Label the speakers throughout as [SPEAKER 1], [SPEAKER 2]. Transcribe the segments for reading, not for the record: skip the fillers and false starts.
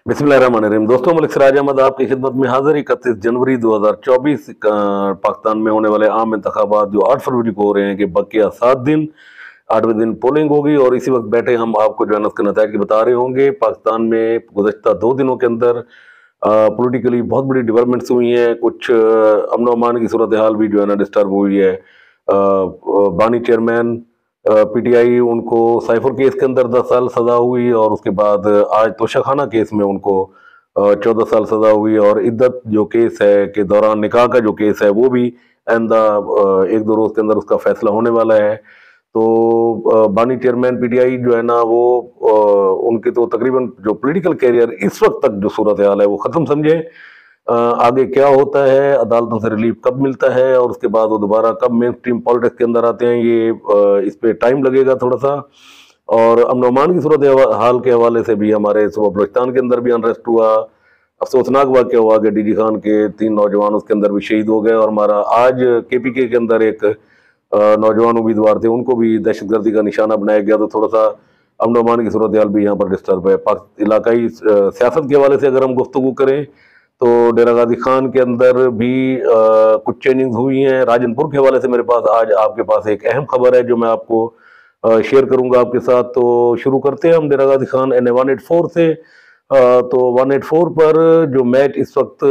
[SPEAKER 1] बिस्मिल्लाहिर्रहमानिर्रहीम। दोस्तों, मलिक सिराज अहमद आपकी खिदमत में हाजिर। 31 जनवरी 2024 पाकिस्तान में होने वाले आम इंतखाबात जो 8 फरवरी को हो रहे हैं कि बकिया 7 दिन, 8वें दिन पोलिंग होगी और इसी वक्त बैठे हम आपको जो है ना उसके नतीजे बता रहे होंगे। पाकिस्तान में गुज़श्ता 2 दिनों के अंदर पॉलिटिकली बहुत बड़ी डेवलपमेंट्स हुई हैं। कुछ अमन अमान की सूरत हाल भी जो है ना डिस्टर्ब हुई है। बानी चेयरमैन पीटीआई, उनको साइफर केस के अंदर 10 साल सजा हुई और उसके बाद आज तोशाखाना केस में उनको 14 साल सजा हुई। और इद्दत जो केस है के दौरान निकाह का जो केस है वो भी आइंदा 1-2 रोज के अंदर उसका फैसला होने वाला है। तो बानी चेयरमैन पीटीआई जो है ना वो उनके तो तकरीबन जो पॉलिटिकल कैरियर इस वक्त तक जो सूरत हाल है वो ख़त्म समझे। आगे क्या होता है, अदालतों से रिलीफ कब मिलता है और उसके बाद वो दोबारा कब मेन स्ट्रीम पॉलिटिक्स के अंदर आते हैं, ये इस पे टाइम लगेगा थोड़ा सा। और अमन अमान की सूरत हाल के हवाले से भी हमारे सुबह बलूचिस्तान के अंदर भी अनरेस्ट हुआ। अफसोसनाक वाक़या हुआ कि डीजी खान के 3 नौजवान उसके अंदर भी शहीद हो गए। और हमारा आज केपीके के अंदर एक नौजवान उम्मीदवार थे, उनको भी दहशतगर्दी का निशाना बनाया गया। तो थोड़ा सा अमन अमान की सूरत हाल भी यहाँ पर डिस्टर्ब है। इलाकाई सियासत के हवाले से अगर हम गुफ्तगू करें तो डेरा गाजी खान के अंदर भी कुछ चेंजिंग हुई हैं। राजनपुर के हवाले से मेरे पास आज आपके पास एक अहम खबर है जो मैं आपको शेयर करूंगा आपके साथ। तो शुरू करते हैं हम डेरा गाजी खान एन ए 184 से। तो 184 पर जो मैच इस वक्त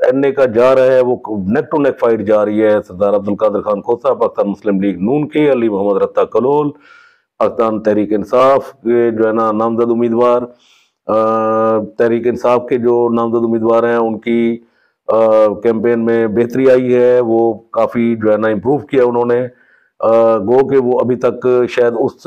[SPEAKER 1] एनए का जा रहा है वो नेक टू नेक फाइट जा रही है। सरदार अब्दुल कादिर खान खोसा पाकिस्तान मुस्लिम लीग नून के, अली मोहम्मद रत्ता कलोल पाकिस्तान तहरीक इंसाफ के जो है ना नामजद उम्मीदवार। तहरीक इंसाफ के जो नामजद उम्मीदवार हैं उनकी कैंपेन में बेहतरी आई है। वो काफ़ी जो है ना इम्प्रूव किया उन्होंने। गो के वो अभी तक शायद उस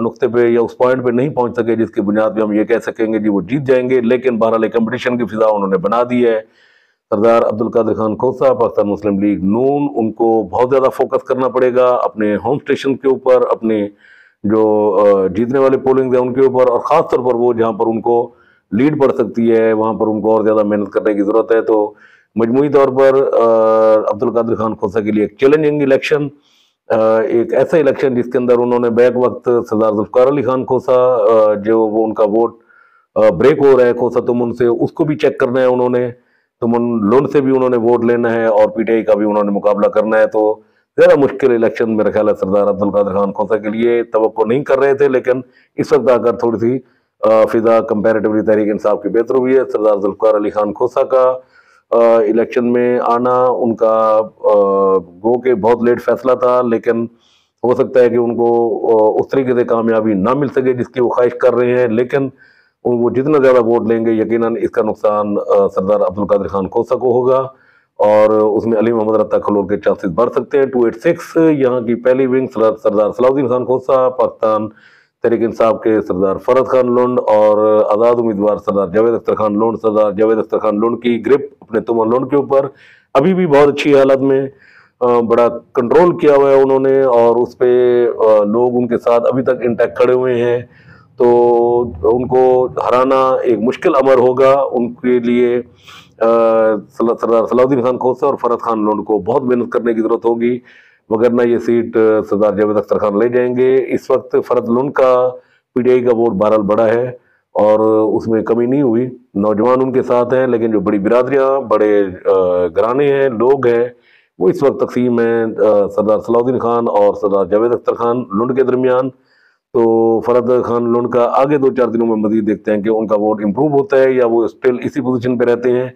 [SPEAKER 1] नुक्ते पे या उस पॉइंट पे नहीं पहुंच सके जिसकी बुनियाद पे हम ये कह सकेंगे जी वो जीत जाएंगे, लेकिन बहरहाल कंपटीशन की फिजा उन्होंने बना दी है। सरदार अब्दुल कादिर खान खोसा पाकिस्तान मुस्लिम लीग नून, उनको बहुत ज़्यादा फोकस करना पड़ेगा अपने होम स्टेशन के ऊपर, अपने जो जीतने वाले पोलिंग है उनके ऊपर, और ख़ास तौर पर वो जहाँ पर उनको लीड पड़ सकती है वहाँ पर उनको और ज़्यादा मेहनत करने की ज़रूरत है। तो मजमूई तौर पर अब्दुल कादिर खान खोसा के लिए एक चैलेंजिंग इलेक्शन, एक ऐसा इलेक्शन जिसके अंदर उन्होंने बैक वक्त सरदार जुल्फ़िकार अली खान खोसा जो वो उनका वोट ब्रेक हो रहा है खोसा तुमन से, उसको भी चेक करना है उन्होंने। तुमन लोन से भी उन्होंने वोट लेना है और पीटीआई का भी उन्होंने मुकाबला करना है। तो ज़्यादा मुश्किल इलेक्शन मेरा ख्याल है सरदार अब्दुल कादिर खान खोसा के लिए। तवक्को नहीं कर रहे थे, लेकिन इस वक्त आकर थोड़ी सी फिजा कंपैरेटिवली तहरीक इंसाफ की बेहतर हुई है। सरदार जुल्फ़िकार अली खान खोसा का इलेक्शन में आना उनका गो के बहुत लेट फैसला था, लेकिन हो सकता है कि उनको उस तरीके से कामयाबी ना मिल सके जिसकी वो ख्वाहिश कर रहे हैं। लेकिन वो जितना ज़्यादा वोट लेंगे यकीनन इसका नुकसान सरदार अब्दुल कादिर खान खोसा को होगा और उसमें अली मोहम्मद रत्ता खलोल के चांसेस बढ़ सकते हैं। 286 यहाँ की पहली विंग सरदार सलाउद्दीन खान खोसा, पाकिस्तान तहरीक इंसाफ के सरदार फरद खान लुंड और आज़ाद उम्मीदवार सरदार जावेद अख्तर खान लुंड। सरदार जावेद अख्तर खान लुंड की ग्रिप अपने तुमन लुंड के ऊपर अभी भी बहुत अच्छी हालत में, बड़ा कंट्रोल किया हुआ है उन्होंने और उस पर लोग उनके साथ अभी तक इंटैक्ट खड़े हुए हैं। तो उनको हराना एक मुश्किल अमर होगा उनके लिए। सरदार सलाउद्दीन खान खोसा और फरद खान लुंड को बहुत मेहनत करने की ज़रूरत होगी, वगरना ये सीट सरदार जावेद अख्तर खान ले जाएंगे। इस वक्त फरद लुंड का पीटीआई का वोट बहरहाल बड़ा है और उसमें कमी नहीं हुई, नौजवान उनके साथ हैं, लेकिन जो बड़ी बिरादरियाँ बड़े घराने हैं लोग हैं वो इस वक्त तकसीम है सरदार सलाउद्दीन खान और सरदार जावेद अख्तर खान लुंड के दरमियान। तो फरद खान लुंड का आगे 2-4 दिनों में मजीद देखते हैं कि उनका वोट इम्प्रूव होता है या वो स्टिल इसी पोजीशन पे रहते हैं।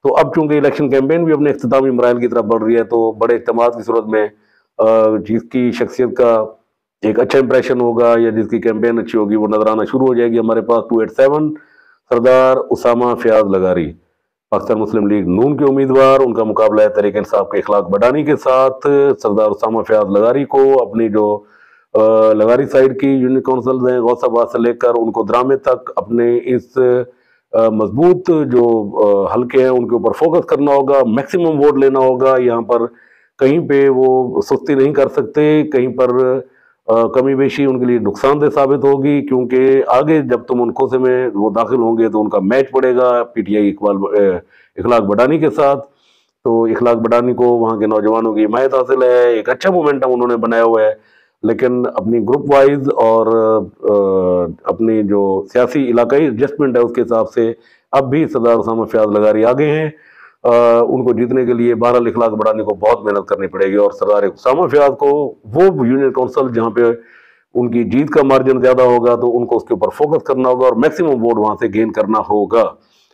[SPEAKER 1] तो अब चूंकि इलेक्शन कैंपेन भी अपने इख्तितामी मराइल की तरफ बढ़ रही है, तो बड़े इज्तिमात की सूरत में जिसकी शख्सियत का एक अच्छा इंप्रेशन होगा या जिसकी कैंपेन अच्छी होगी वो नजर आना शुरू हो जाएगी। हमारे पास 287 सरदार उसामा फयाज लगारी पाकिस्तान मुस्लिम लीग नून के उम्मीदवार, उनका मुकाबला है तहरीक इंसाफ के इखलाक बडानी के साथ। सरदार उसामा फयाज लगारी को अपनी जो लगारी साइड की यूनिट काउंसिल हैं गौसाबाद से लेकर उनको द्रामे तक अपने इस मजबूत जो हल्के हैं उनके ऊपर फोकस करना होगा, मैक्सिमम वोट लेना होगा। यहाँ पर कहीं पे वो सुस्ती नहीं कर सकते, कहीं पर कमी बेशी उनके लिए नुकसानदेह साबित होगी, क्योंकि आगे जब तुम उनको से में वो दाखिल होंगे तो उनका मैच पड़ेगा पीटीआई इखलाक बडानी के साथ। तो इखलाक बडानी को वहाँ के नौजवानों की हिमायत हासिल है, एक अच्छा मोमेंटम उन्होंने बनाया हुआ है। लेकिन अपनी ग्रुप वाइज और अपनी जो सियासी इलाकाई एडजस्टमेंट है उसके हिसाब से अब भी सरदार उसामा फयाज लगारी आगे हैं। उनको जीतने के लिए 12 लाख बढ़ाने को बहुत मेहनत करनी पड़ेगी और सरदार उसामा फयाज को वो यूनियन काउंसिल जहाँ पे उनकी जीत का मार्जिन ज्यादा होगा तो उनको उसके ऊपर फोकस करना होगा और मैक्सिमम वोट वहां से गेन करना होगा।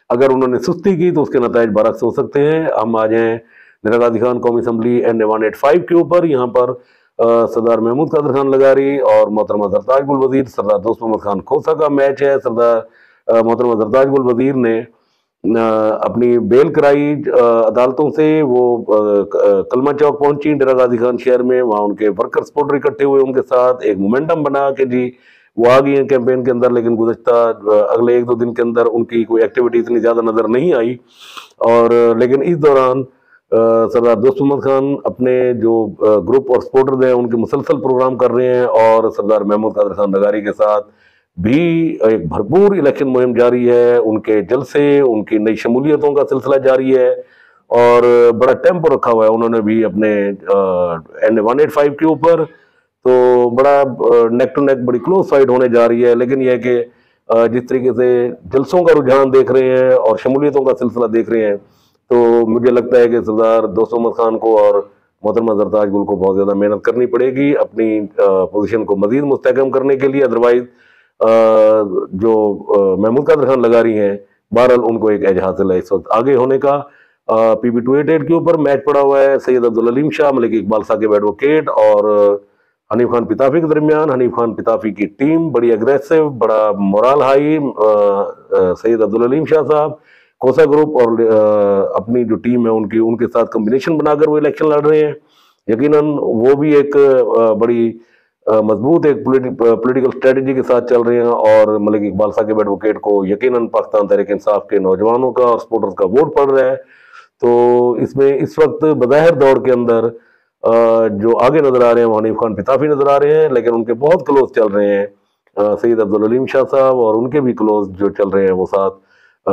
[SPEAKER 1] अगर उन्होंने सुस्ती की तो उसके नतीजे बरक्स हो सकते हैं। हम आ जाएं इंदिरा गांधी खान कौमी असम्बली NA 185 के ऊपर। यहाँ पर सरदार महमूद कादर खान लगारी और मोहतरमा जरताज गुल वजीर, सरदार दोस्त मोहम्मद खान खोसा का मैच है। सरदार मोहतरमा जरताज गुल वजीर ने अपनी बेल कराई अदालतों से। वो कलमा चौक पहुंची इंदिरा गांधी खान शहर में, वहां उनके वर्कर सपोर्टर इकट्ठे हुए, उनके साथ एक मोमेंटम बना के जी वो आ गई हैं कैंपेन के अंदर। लेकिन गुज़श्ता अगले 1-2 दिन के अंदर उनकी कोई एक्टिविटी इतनी ज़्यादा नज़र नहीं आई। और लेकिन इस दौरान सरदार दोस्त मोहम्मद खान अपने जो ग्रुप और सपोर्टर्स हैं उनके मुसलसल प्रोग्राम कर रहे हैं और सरदार महमूद कादर खान लगारी के साथ भी एक भरपूर इलेक्शन मुहिम जारी है। उनके जलसे, उनकी नई शमूलियतों का सिलसिला जारी है और बड़ा टेम्पो रखा हुआ है उन्होंने भी अपने NA 185 के ऊपर। तो बड़ा नेक टू नेक बड़ी क्लोज फाइट होने जा रही है। लेकिन यह है कि जिस तरीके से जलसों का रुझान देख रहे हैं और शमूलियतों का सिलसिला देख रहे हैं तो मुझे लगता है कि सरदार दोस्त मोहम्मद खान को और मोहतरमा जरताज गुल को बहुत ज़्यादा मेहनत करनी पड़ेगी अपनी पोजीशन को मजीद मुस्तहकम करने के लिए। अदरवाइज जो महमूद कादर खान लगारी हैं बहरहाल उनको एक एज हासिल है इस वक्त आगे होने का। PB 288 के ऊपर मैच पड़ा हुआ है सैयद अब्दुल अलीम शाह, मलिक इकबाल साकिब एडवोकेट और हनीफ खान पिताफी के दरमियान। हनीफ खान पिताफी की टीम बड़ी अग्रेसिव, बड़ा मोरल हाई। सैयद अब्दुल अलीम शाह साहब कोसा ग्रुप और अपनी जो टीम है उनके साथ कम्बिनेशन बनाकर वो इलेक्शन लड़ रहे हैं। यकीनन वो भी एक बड़ी मजबूत एक पॉलिटिकल स्ट्रेटजी के साथ चल रहे हैं और मलिक इकबाल साकिब एडवोकेट को यकीनन पाकिस्तान तहरीक इंसाफ के नौजवानों का और सपोर्टर्स का वोट पड़ रहा है। तो इसमें इस वक्त बज़ाहिर दौड़ के अंदर जो आगे नजर आ रहे हैं वो हनीफ खान पिताफी नजर आ रहे हैं, लेकिन उनके बहुत क्लोज चल रहे हैं सैयद अब्दुल अलीम शाह साहब और उनके भी क्लोज जो चल रहे हैं वो साथ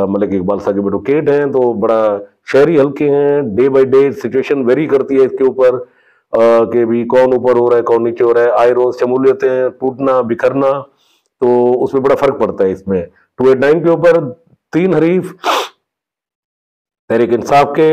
[SPEAKER 1] मलिक इकबाल साकिब एडवोकेट हैं। तो बड़ा शहरी हल्के हैं, day by day situation very करती है इसके ऊपर कि भी कौन ऊपर हो रहा है कौन नीचे हो रहा है। आए रोज शमूलियतें टूटना बिखरना तो उसमें बड़ा फर्क पड़ता है। इसमें 289 के ऊपर 3 हरीफ तहरीक इंसाफ के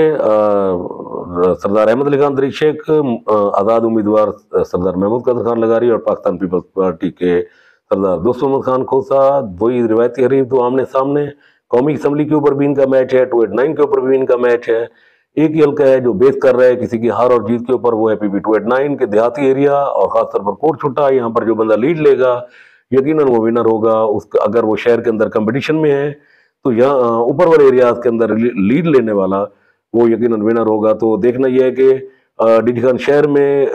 [SPEAKER 1] सरदार अहमद अली खान दरीक शेख, आज़ाद उम्मीदवार सरदार महमूद कादर खान लगारी और पाकिस्तान पीपल्स पार्टी के सरदार दोस्त मोहम्मद खान खोसा, वही रिवायती हरीफ तो आमने सामने। कौमी असम्बली के ऊपर भी इनका मैच है, 289 के ऊपर भी इनका मैच है। एक ही हल्का है जो बेस कर रहा है किसी की हार और जीत के ऊपर, वो है PB 289 के देहाती एरिया और खासतौर पर कोट छुट्टा। यहाँ पर जो बंदा लीड लेगा यकीनन वो विनर होगा। उसका अगर वो शहर के अंदर कंपटीशन में है तो यहाँ ऊपर वाले एरियाज के अंदर लीड लेने वाला वो यकीनन विनर होगा। तो देखना यह है कि डीडी खान शहर में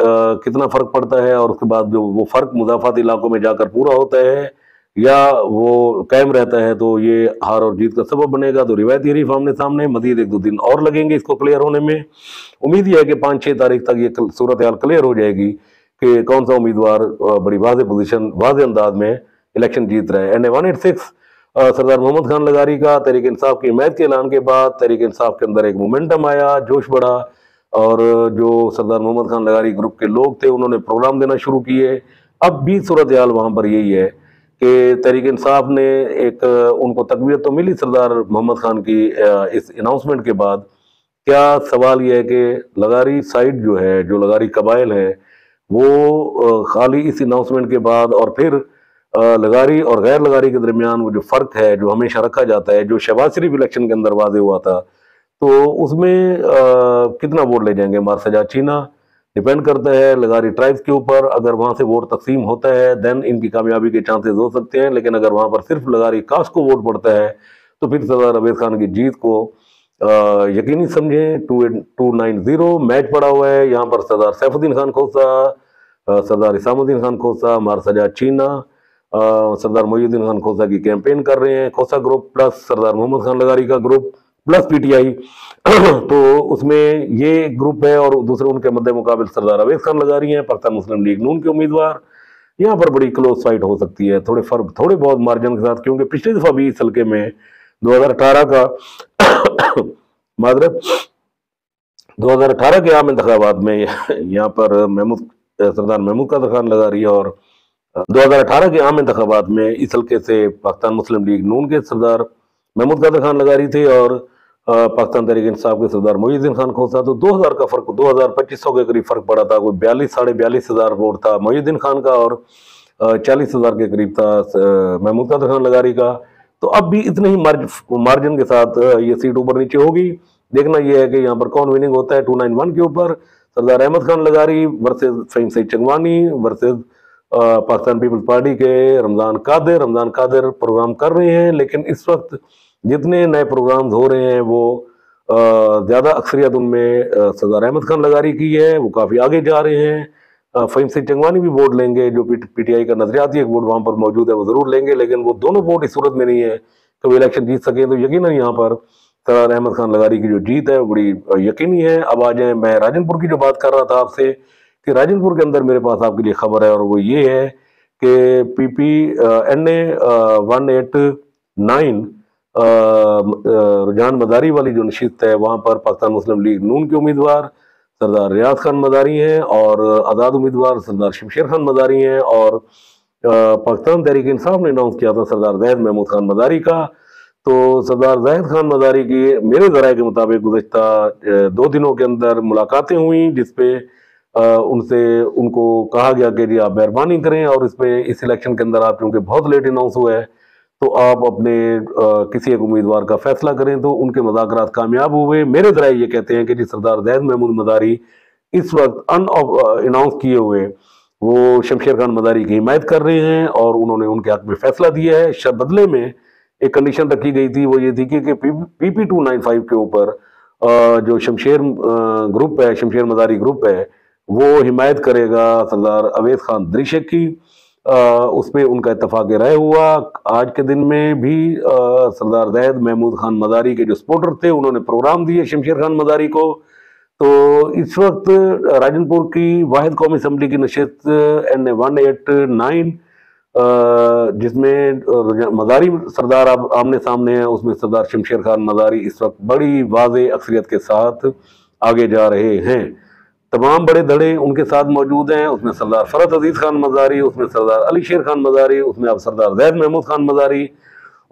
[SPEAKER 1] कितना फर्क पड़ता है और उसके बाद जो वो फर्क मुजाफात इलाकों में जाकर पूरा होता है या वो कायम रहता है तो ये हार और जीत का सबब बनेगा। तो रिवायती हरीफ आमने सामने, मजीद 1-2 दिन और लगेंगे इसको क्लियर होने में। उम्मीद यह है कि 5-6 तारीख तक ये सूरत हाल क्लियर हो जाएगी कि कौन सा उम्मीदवार बड़ी वाज़ेह पोजीशन वाज़ेह अंदाज में इलेक्शन जीत रहा है। NA 186 सरदार मोहम्मद खान लगारी का तहरीक इंसाफ की हिमायत के ऐलान के बाद तहरीक इंसाफ के अंदर एक मोमेंटम आया, जोश बढ़ा और जो सरदार मोहम्मद खान लगारी ग्रुप के लोग थे उन्होंने प्रोग्राम देना शुरू किए। अब भी सूरत हाल वहाँ पर यही है कि तहरीक इंसाफ ने एक उनको तकबीयत तो मिली सरदार मोहम्मद खान की इस अनाउंसमेंट के बाद। क्या सवाल यह है कि लगारी साइड जो है, जो लगारी कबाइल है, वो खाली इस अनाउंसमेंट के बाद और फिर लगारी और गैर लगारी के दरमियान वो जो फर्क है जो हमेशा रखा जाता है, जो शहबाज शरीफ इलेक्शन के अंदर वादे हुआ था, तो उसमें कितना वोट ले जाएंगे मारसजा चीना, डिपेंड करता है लगारी ट्राइब्स के ऊपर। अगर वहां से वोट तकसीम होता है देन इनकी कामयाबी के चांसेस हो सकते हैं, लेकिन अगर वहां पर सिर्फ लगारी कास्ट को वोट पड़ता है तो फिर सरदार अवैध खान की जीत को यकीनी समझें। 290 मैच पड़ा हुआ है यहाँ पर। सरदार सैफुद्दीन खान खोसा, सरदार इसामुद्दीन खान खोसा, मारसजा चीना, सरदार मोइनुद्दीन खान खोसा की कैंपेन कर रहे हैं। खोसा ग्रुप प्लस सरदार मोहम्मद खान लगारी का ग्रुप प्लस PTI तो उसमें ये ग्रुप है और दूसरे उनके मद्दे मुकाबिल सरदार अवैध खान लगारी हैं, पाकिस्तान मुस्लिम लीग नून के उम्मीदवार। यहाँ पर बड़ी क्लोज फाइट हो सकती है थोड़े बहुत मार्जिन के साथ, क्योंकि पिछली दफा भी इस हल्के में 2018 का मादरत 2018 के आम इंतखाबात में यहाँ पर महमूद सरदार महमूद कादर खान लगारी, और 2018 के आम इंतखाबात में इस हल्के से पाकिस्तान मुस्लिम लीग नून के सरदार महमूद कादर खान लगारी थे और पाकिस्तान तहरीक इंसाफ के सरदार मोइनुद्दीन खान खोसा। तो 2000 का फर्क, 2000-2500 के करीब फर्क पड़ा था। कोई 42-42,500 वोट था मोइनुद्दीन खान का और 40,000 के करीब था महमूद कादर खान लगारी का। तो अब भी इतने ही मार्जिन के साथ ये सीट ऊपर नीचे होगी। देखना यह है कि यहाँ पर कौन विनिंग होता है। 291 के ऊपर सरदार अहमद खान लगारी versus Faheem Saeed Changwani versus Pakistan Peoples Party के रमजान कादिर प्रोग्राम कर रहे हैं। लेकिन इस वक्त जितने नए प्रोग्राम हो रहे हैं वो ज़्यादा अक्सरियत उनमें सरदार अहमद खान लगारी की है, वो काफ़ी आगे जा रहे हैं। फहीम सईद चंगवानी भी वोट लेंगे, जो पीटीआई का नजरियाती एक वोट वहाँ पर मौजूद है, वो ज़रूर लेंगे। लेकिन वो दोनों वोट इस सूरत में नहीं है कि वो इलेक्शन जीत सके। तो यकीनन यहाँ पर सरदार अहमद खान लगारी की जो जीत है वो बड़ी यकीनी है। अब आ जाए, मैं राजनपुर की जो बात कर रहा था आपसे, कि राजनपुर के अंदर मेरे पास आपके लिए खबर है, और वो ये है कि PPNA 189 रुझान मदारी वाली जो नशिस्त है, वहाँ पर पाकिस्तान मुस्लिम लीग नून के उम्मीदवार सरदार रियाज खान मदारी हैं और आज़ाद उम्मीदवार सरदार शमशेर खान मदारी हैं, और पाकिस्तान तहरीक इंसाफ ने अनाउंस किया था सरदार जैद महमूद खान मदारी का। तो सरदार जैद खान मदारी की मेरे ज़राए के मुताबिक गुज़श्ता 2 दिनों के अंदर मुलाकातें हुई, जिसपे उनको कहा गया कि जी आप मेहरबानी करें और इस इलेक्शन के अंदर आप, क्योंकि बहुत लेट अनाउंस हुआ है, तो आप अपने किसी एक उम्मीदवार का फैसला करें। तो उनके मुज़ाकरात कामयाब हुए। मेरे ज़राए ये कहते हैं कि जी सरदार जैद महमूद मदारी इस वक्त अनाउंस किए हुए वो शमशेर खान मदारी की हिमायत कर रहे हैं और उन्होंने उनके हक में फैसला दिया है। बदले में एक कंडीशन रखी गई थी, वो ये थी कि PP 295 के ऊपर जो शमशेर ग्रुप है, शमशेर मदारी ग्रुप है, वो हिमायत करेगा सरदार अवैस खान दरिशक की। उस पर उनका इत्तफाक राय हुआ। आज के दिन में भी सरदार जैद महमूद खान मदारी के जो सपोर्टर थे उन्होंने प्रोग्राम दिए शमशेर खान मदारी को। तो इस वक्त राजनपुर की वाहिद कौमी असम्बली की नशिस्त NA 189 जिसमें मदारी सरदार आमने सामने है, उसमें सरदार शमशेर खान मदारी इस वक्त बड़ी वाज़ेह अक्सरियत के साथ आगे जा रहे हैं। तमाम बड़े धड़े उनके साथ मौजूद हैं। उसमें सरदार फरत अजीज खान मदारी, उसमें सरदार अली शेर खान मदारी, उसमें अब सरदार जैद महमूद खान मदारी,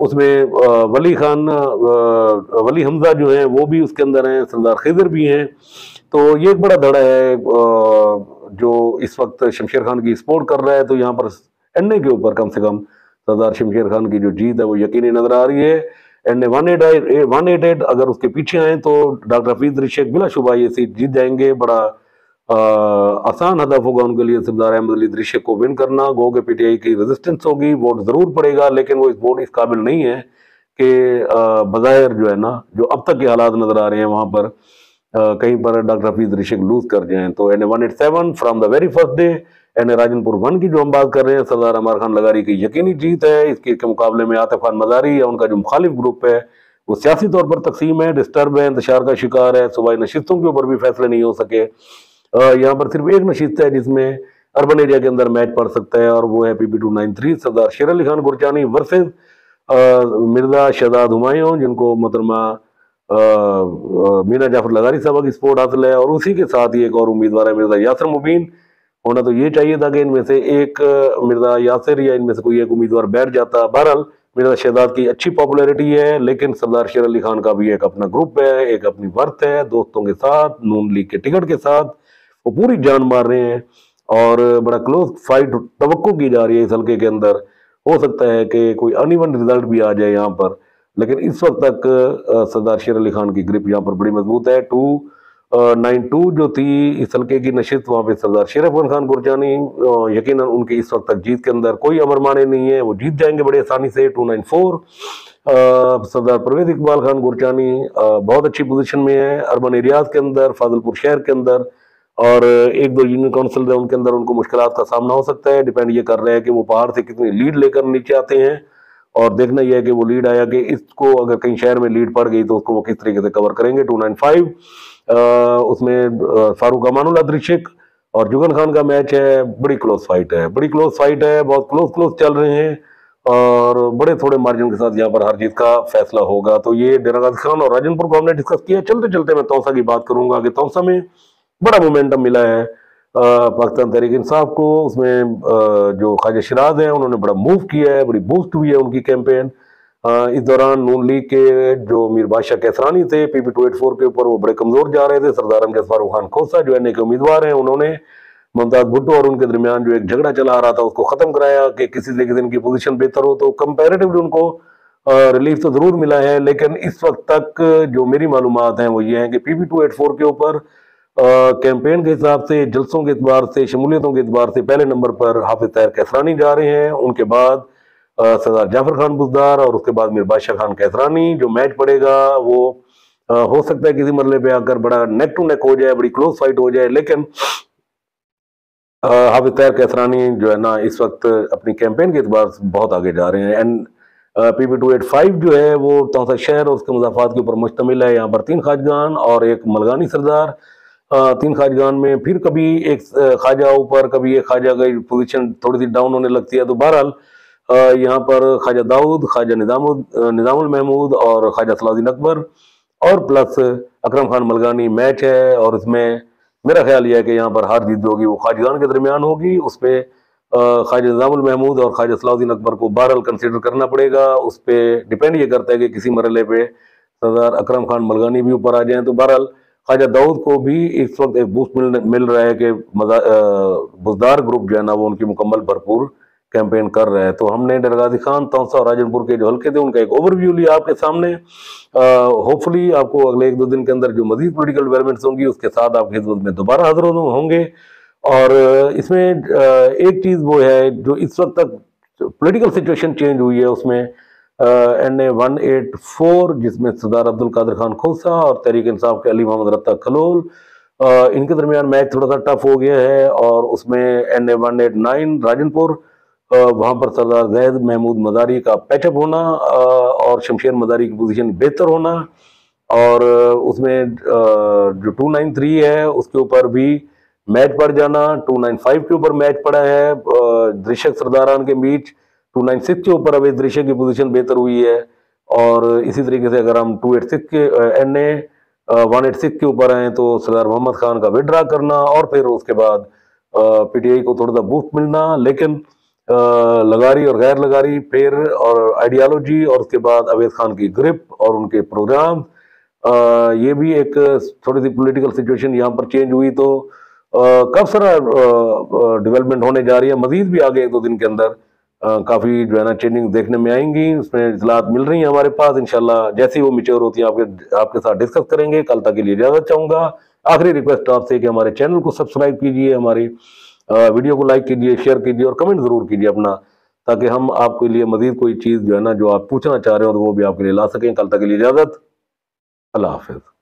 [SPEAKER 1] उसमें वली हमजा जो है वो भी उसके अंदर हैं, सरदार खिजर भी हैं। तो ये एक बड़ा धड़ा है जो इस वक्त शमशेर खान की सपोर्ट कर रहा है। तो यहाँ पर NA के ऊपर कम से कम सरदार शमशेर खान की जो जीत है वो यकीनी नजर आ रही है। NA 188 अगर उसके पीछे आए तो डॉक्टर हफीज दरिशक बिलाशुबा ये सीट जीत जाएंगे। बड़ा आसान हदफ होगा उनके लिए सरदार अहमद अली दरिशक को विन करना। गो के PTI की रेजिस्टेंस होगी, वोट जरूर पड़ेगा, लेकिन वो इस वोट इस काबिल नहीं है कि बज़ाहिर जो है ना, जो अब तक के हालात नजर आ रहे हैं वहाँ पर कहीं पर डॉक्टर हफीज दरिशक लूज कर जाएं। तो NA 187 from the very first day, NA Rajanpur 1 की जो हम बात कर रहे हैं, सरदार अमर खान लगारी की यकीनी जीत है। इसके मुकाबले में आतिफ खान मदारी या उनका जो मुखालिफ ग्रुप है वो सियासी तौर पर तकसीम है, डिस्टर्ब है, इंतशार का शिकार है, सूबाई नशिस्तों के ऊपर भी फैसले नहीं हो सके। यहाँ पर सिर्फ एक नशिस्त है जिसमें अर्बन एरिया के अंदर मैच पड़ सकता है, और वो है PP 293 सरदार शेर अली खान गुरचानी वर्सेज मिर्जा शहजाद हुमायूं, जिनको मोहतरमा मीना जाफर लगारी साहब की सपोर्ट हासिल है। और उसी के साथ ही एक और उम्मीदवार है मिर्जा यासर मुबीन। होना तो ये चाहिए था कि इनमें से एक मिर्जा यासर या इनमें से कोई एक उम्मीदवार बैठ जाता। बहरहाल मिर्जा शहजाद की अच्छी पॉपुलैरिटी है, लेकिन सरदार शेर अली खान का भी एक अपना ग्रुप है, एक अपनी वर्थ है, दोस्तों के साथ नून लीग के टिकट के साथ वो पूरी जान मार रहे हैं और बड़ा क्लोज फाइट तवक्को की जा रही है इस हल्के के अंदर। हो सकता है कि कोई अनइवन रिजल्ट भी आ जाए यहाँ पर, लेकिन इस वक्त तक सरदार शेर अली खान की ग्रिप यहाँ पर बड़ी मजबूत है। 292 जो थी इस हल्के की नशिस्त, वहाँ पे सरदार शेर अफगान खान गुरजानी यकीनन उनकी इस वक्त तक जीत के अंदर कोई अमर माने नहीं है, वो जीत जाएंगे बड़े आसानी से। 294 सरदार परवेज इकबाल खान गुरजानी बहुत अच्छी पोजीशन में है अर्बन एरियाज के अंदर, फाजिलपुर शहर के अंदर, और एक दो यूनियन काउंसिल है उनके अंदर उनको मुश्किलात का सामना हो सकता है। डिपेंड ये कर रहा है कि वो पहाड़ से कितनी लीड लेकर नीचे आते हैं, और देखना यह है कि वो लीड आया कि इसको अगर कहीं शहर में लीड पड़ गई तो उसको वो किस तरीके से कवर करेंगे। 295 उसमें फारूक अमानुल्लाह दरिशक और जुगन खान का मैच है। बड़ी क्लोज फाइट है, बड़ी क्लोज फाइट है, बहुत क्लोज चल रहे हैं और बड़े थोड़े मार्जिन के साथ यहाँ पर हर जीत का फैसला होगा। तो ये डेरा गाजी खान और राजनपुर को हमने डिस्कस किया। चलते चलते मैं तौसा की बात करूंगा कि तौसा में बड़ा मोमेंटम मिला है। पाकिस्तान तहरीक इंसाफ को। उसमें जो ख्वाजा शिराज हैं उन्होंने बड़ा मूव किया है, बड़ी बूस्ट हुई है उनकी कैंपेन। इस दौरान नून लीग के जो मीर बादशाह कैसरानी थे PP 284 के ऊपर, वो बड़े कमजोर जा रहे थे। सरदार अमजद फारूक खान खोसा जो NA के उम्मीदवार हैं, उन्होंने मुमताज भुट्टो और उनके दरमियान जो एक झगड़ा चला आ रहा था उसको खत्म कराया कि किसी से किसी की पोजीशन बेहतर हो, तो कंपैरेटिवली उनको रिलीफ तो जरूर मिला है। लेकिन इस वक्त तक जो मेरी मालूमात हैं वो ये हैं कि PP 284 के ऊपर कैंपेन के हिसाब से, जलसों के एतबार से, शमूलियतों के एतबार से पहले नंबर पर हाफिज ताहिर कैसरानी जा रहे हैं। उनके बाद सरदार जाफर खान बुजदार और उसके बाद मीर बादशाह खान कैसरानी। जो मैच पड़ेगा वो हो सकता है किसी मरले पे आकर बड़ा नेक टू नेक हो जाए, बड़ी क्लोज फाइट हो जाए। लेकिन हाफिज ताहिर कैसरानी जो है ना इस वक्त अपनी कैंपेन के एतबार से बहुत आगे जा रहे हैं। एंड PP 285 जो है वो तौसा शहर और उसके मुजाफात के ऊपर मुश्तमिल है। यहाँ पर 3 खाजगान और एक मलगानी सरदार। 3 खाजगान में फिर कभी एक ख्वाजा ऊपर, कभी एक ख्वाजा की पोजीशन थोड़ी सी डाउन होने लगती है। तो बहरहाल यहाँ पर ख्वाजा दाऊद, ख्वाजा निजामुल महमूद और ख्वाजा सलाउद्दीन अकबर और प्लस अकरम खान मलगानी मैच है। और इसमें मेरा ख्याल यह है कि यहाँ पर हार जीत होगी वो खाजगान के दरमियान होगी। उस पर ख्वाजा निजामुल महमूद और ख्वाजा सलाउद्दीन अकबर को बहरहाल कंसिडर करना पड़ेगा। उस पर डिपेंड ये करता है कि किसी मरले पे सरदार अकरम खान मलगानी भी ऊपर आ जाएं। तो बहरहाल ख्वाजा दाऊद को भी इस वक्त एक बूस्ट मिल रहा है कि बुजदार ग्रुप जो है ना वो उनकी मुकम्मल भरपूर कैंपेन कर रहा है। तो हमने डर गाजी खान, तौसा और राजनपुर के जो हल्के थे उनका एक ओवरव्यू लिया आपके सामने। होपफुली आपको अगले 1-2 दिन के अंदर जो मजीद पोलिटिकल डेवलपमेंट्स होंगी उसके साथ आपकी खिदमत में दोबारा हाजिर होंगे। और इसमें एक चीज़ वो है जो इस वक्त तक पॉलिटिकल सिचुएशन चेंज हुई है उसमें NA 184 जिसमें सरदार अब्दुल कादिर खान खोसा और तहरीक इंसाफ के अली मोहम्मद रत्ता खलोल, इनके दरमियान मैच थोड़ा सा टफ हो गया है। और उसमें NA 189 राजनपुर, वहाँ पर सरदार जैद महमूद मदारी का पैचअप होना और शमशेर मदारी की पोजीशन बेहतर होना। और उसमें जो 293 है उसके ऊपर भी मैच पड़ जाना। 295 के ऊपर मैच पड़ा है दृशक सरदारान के बीच। 296 के ऊपर अब दृशक की पोजीशन बेहतर हुई है। और इसी तरीके से अगर हम 286 के NA 186 के ऊपर आए तो सरदार मोहम्मद खान का विड्रा करना और फिर उसके बाद PTI को थोड़ा सा बूस्ट मिलना। लेकिन लगारी और गैर लगारी फिर और आइडियालॉजी और उसके बाद अवैध खान की ग्रिप और उनके प्रोग्राम, ये भी एक थोड़ी सी पॉलिटिकल सिचुएशन यहाँ पर चेंज हुई। तो कब सारा डेवलपमेंट होने जा रही है मजीद भी आगे 1-2 दिन के अंदर काफ़ी जो है ना चेंजिंग देखने में आएंगी। उसमें इतलात मिल रही हैं हमारे पास। इंशाल्लाह जैसी वो मैच्योर होती है आपके साथ डिस्कस करेंगे। कल तक के लिए इजाज़त चाहूँगा। आखिरी रिक्वेस्ट आपसे कि हमारे चैनल को सब्सक्राइब कीजिए, हमारी वीडियो को लाइक कीजिए, शेयर कीजिए और कमेंट ज़रूर कीजिए अपना, ताकि हम आपके लिए मजीद कोई चीज़ जो है ना जो आप पूछना चाह रहे हो तो वो भी आपके लिए ला सकें। कल तक के लिए इजाज़त। अल्लाह हाफिज़।